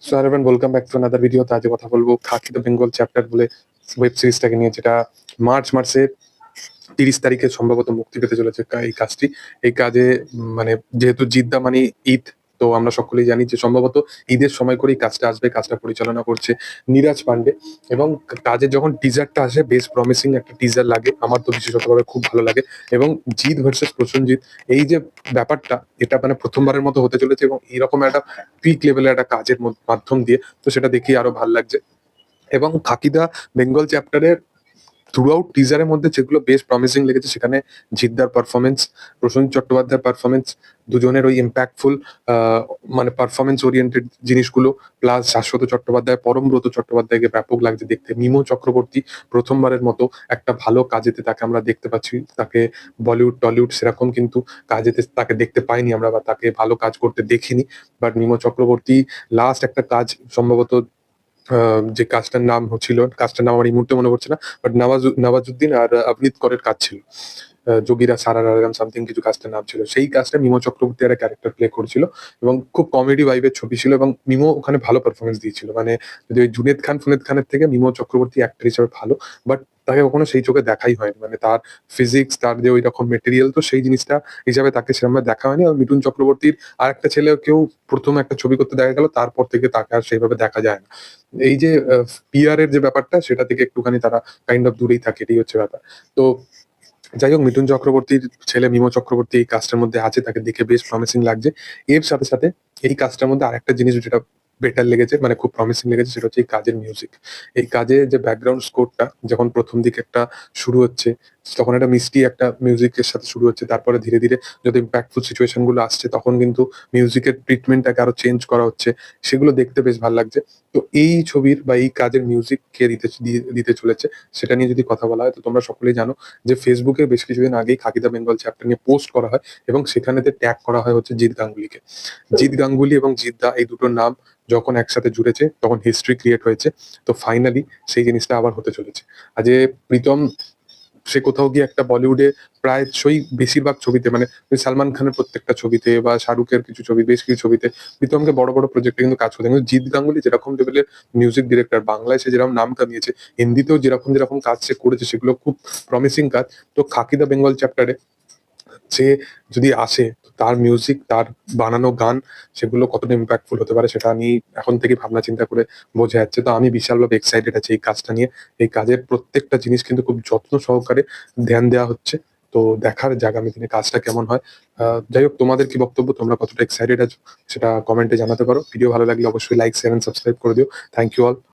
So everyone welcome back to another video. তো আজ কথা বলবো খাকি দ্য বেঙ্গল চ্যাপ্টার বলে ওয়েব সিরিজটাকে নিয়ে, যেটা মার্চের 30 তারিখে সম্ভবত মুক্তি পেতে চলেছে এই কাজটি। এই কাজে মানে যেহেতু জিদ্দা মানে ঈদ, তো আমরা সকলেই জানি যে সম্ভবত ঈদের সময় করেই কাজটা আসবে। কাজটা পরিচালনা করছে নীরাজ পান্ডে, এবং কাজের যখন টিজারটা আসে বেশ প্রমিসিং একটা টিজার লাগে। আমার তো বিশেষতভাবে খুব ভালো লাগে। এবং জিৎ ভার্সেস প্রসেনজিৎ, এই যে ব্যাপারটা, এটা মানে প্রথমবারের মতো হতে চলেছে, এবং এরকম একটা পিক লেভেলের একটা কাজের মাধ্যম দিয়ে, তো সেটা দেখি আরো ভালো লাগছে। এবং খাকিদা বেঙ্গল চ্যাপ্টারের থ্রু আউট টিজারের মধ্যে যেগুলো বেশ প্রমিসিং লেগেছে, সেখানে জিদ্দার পারফরমেন্স, প্রসেনজিৎ চট্টোপাধ্যায়ের পারফরমেন্স, দুজনের ওই ইম্প্যাক্টফুল মানে পারফরমেন্স ওরিয়েন্টেড জিনিসগুলো, প্লাস শাশ্বত চট্টোপাধ্যায়, পরমব্রত চট্টোপাধ্যায়কে ব্যাপক লাগছে দেখতে। মিমো চক্রবর্তী প্রথমবারের মতো একটা ভালো কাজেতে তাকে আমরা দেখতে পাচ্ছি। তাকে বলিউড টলিউড সেরকম কিন্তু কাজেতে তাকে দেখতে পাইনি আমরা, বা তাকে ভালো কাজ করতে দেখিনি। বাট মিমো চক্রবর্তী লাস্ট একটা কাজ সম্ভবত যে কাজটার নাম ছিল, কাজটার নাম আমার এই মুহূর্তে মনে পড়ছে না, বাট নওয়াজুদ্দিন আর আবনিত করের কাজ ছিল। যোগীরা সারার এরকম সামথিং কিছু কাজটার নাম ছিল। সেই কাজটা মিমো চক্রবর্তী একটা ক্যারেক্টার প্লে করছিল, এবং খুব কমেডি ভাইবের ছবি ছিল, এবং মিমো ওখানে ভালো পারফরমেন্স দিয়েছিল। মানে যদি ওই জুনেদ খান ফুনেদ খানের থেকে মিমো চক্রবর্তী অ্যাক্টর হিসেবে ভালো, বাট তাকে কখনো সেই চোখে দেখাই হয়নি। মানে তার ফিজিক্স, তার যে ওই রকম মেটেরিয়াল, তো সেই জিনিসটা হিসাবে তাকে সেরকম দেখা হয়নি। আর মিঠুন চক্রবর্তীর আর একটা ছেলেকেও প্রথম একটা ছবি করতে দেখা গেল, তারপর থেকে তাকে আর সেইভাবে দেখা যায় না। এই যে পিআর এর যে ব্যাপারটা, সেটা থেকে একটুখানি তারা কাইন্ড অফ দূরেই থাকে, এটাই হচ্ছে ব্যাপার। তো যাই হোক, মিঠুন চক্রবর্তীর ছেলে মিমো চক্রবর্তী এই কাজটার মধ্যে আছে, তাকে দেখে বেশ প্রমিসিং লাগছে। এর সাথে সাথে এই কাজটার মধ্যে আরেকটা জিনিস যেটা বেটার লেগেছে, মানে খুব প্রমিসিং লেগেছে, সেটা হচ্ছে এই কাজের মিউজিক। এই কাজে যে ব্যাকগ্রাউন্ড স্কোরটা যখন প্রথম দিকে একটা শুরু হচ্ছে, তখন একটা মিষ্টি একটা মিউজিকের সাথে শুরু হচ্ছে, তারপরে ধীরে ধীরে যত ইম্প্যাক্টফুল সিচুয়েশন গুলো আসছে, তখন কিন্তু মিউজিকের ট্রিটমেন্টটাকে আরো চেঞ্জ করা হচ্ছে। সেগুলো দেখতে বেশ ভালো লাগছে। তো এই ছবির বা এই কাজের মিউজিক কে দিতে চলেছে, সেটা নিয়ে যদি কথা বলা হয়, তো তোমরা সকলেই জানো যে ফেসবুকে বেশ কিছুদিন আগেই খাকি দ্য বেঙ্গল চ্যাপ্টার নিয়ে পোস্ট করা হয়, এবং সেখানেতে ট্যাগ করা হয় হচ্ছে জিৎ গাঙ্গুলিকে। জিৎ গাঙ্গুলি এবং জিদ্দা, এই দুটোর নাম যখন একসাথে জুড়েছে, তখন হিস্ট্রি ক্রিয়েট হয়েছে। তো ফাইনালি সেই জিনিসটা আবার হতে চলেছে। আজ প্রীতম, সে কোথাও গিয়ে একটা বলিউডে প্রায়শই বেশিরভাগ ছবিতে, মানে ওই সালমান খানের প্রত্যেকটা ছবিতে বা শাহরুখের কিছু ছবি, বেশ কিছু ছবিতে প্রীতমকে বড় বড় প্রজেক্টে কিন্তু কাজ করতে, কিন্তু জিৎ গাঙ্গুলি যেরকম লেভেলের মিউজিক ডিরেক্টর, বাংলায় সে যেরকম নাম কামিয়েছে, হিন্দিতেও যেরকম যেরকম কাজ সে করেছে, সেগুলো খুব প্রমিসিং কাজ। তো খাকি দ্য বেঙ্গল চ্যাপ্টারে সে যদি আসে, তো তার মিউজিক, তার বানানো গান, সেগুলো কতটা ইম্প্যাক্টফুল হতে পারে, সেটা আমি এখন থেকে ভাবনা চিন্তা করে বোঝা যাচ্ছে। তো আমি বিশালভাবে এক্সাইটেড আছি এই কাজটা নিয়ে। এই কাজের প্রত্যেকটা জিনিস কিন্তু খুব যত্ন সহকারে ধ্যান দেওয়া হচ্ছে। তো দেখার যে আগামী দিনে কাজটা কেমন হয়। যাই হোক, তোমাদের কি বক্তব্য, তোমরা কতটা এক্সাইটেড আছো, সেটা কমেন্টে জানাতে পারো। ভিডিও ভালো লাগলে অবশ্যই লাইক, শেয়ার এন্ড সাবস্ক্রাইব করে দিও। Thank you all.